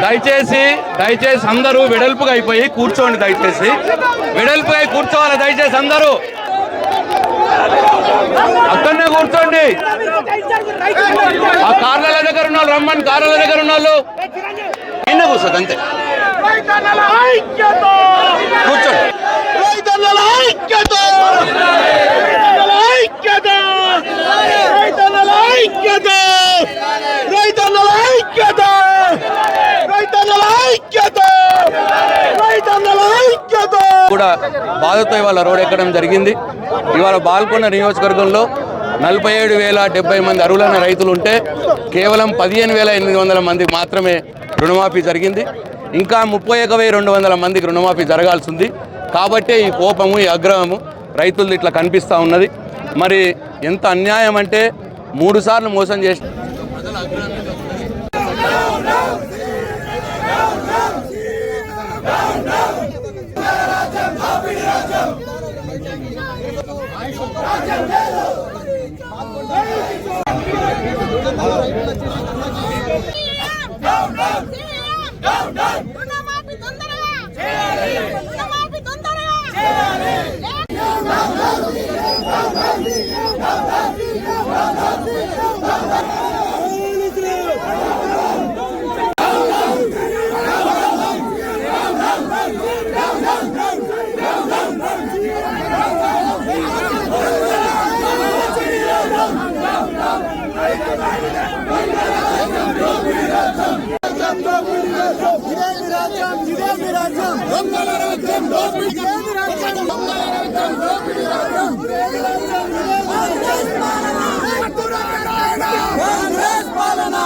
దయచేసి అందరూ వెడల్పుగా అయిపోయి కూర్చోండి. దయచేసి వెడల్పుగా కూర్చోవాలి. దయచేసి అందరూ అక్కడనే కూర్చోండి. ఆ కార్ల దగ్గర ఉన్న వాళ్ళు రమ్మని, కార్ల దగ్గర ఉన్న వాళ్ళు నిన్న కూర్చోదు అంతే. కూర్చోండి. కూడా బాధతో ఇవాళ రోడ్ ఎక్కడం జరిగింది. ఇవాళ బాల్కొండ నియోజకవర్గంలో 47,070 మంది అర్హులైన రైతులు ఉంటే కేవలం 15,800 మందికి మాత్రమే రుణమాఫీ జరిగింది. ఇంకా 31,200 మందికి రుణమాఫీ జరగాల్సి ఉంది. కాబట్టే ఈ కోపము, ఈ ఆగ్రహము రైతులు ఇట్లా కనిపిస్తూ ఉన్నది. మరి ఎంత అన్యాయం అంటే 3 సార్లు మోసం చేసి పాలన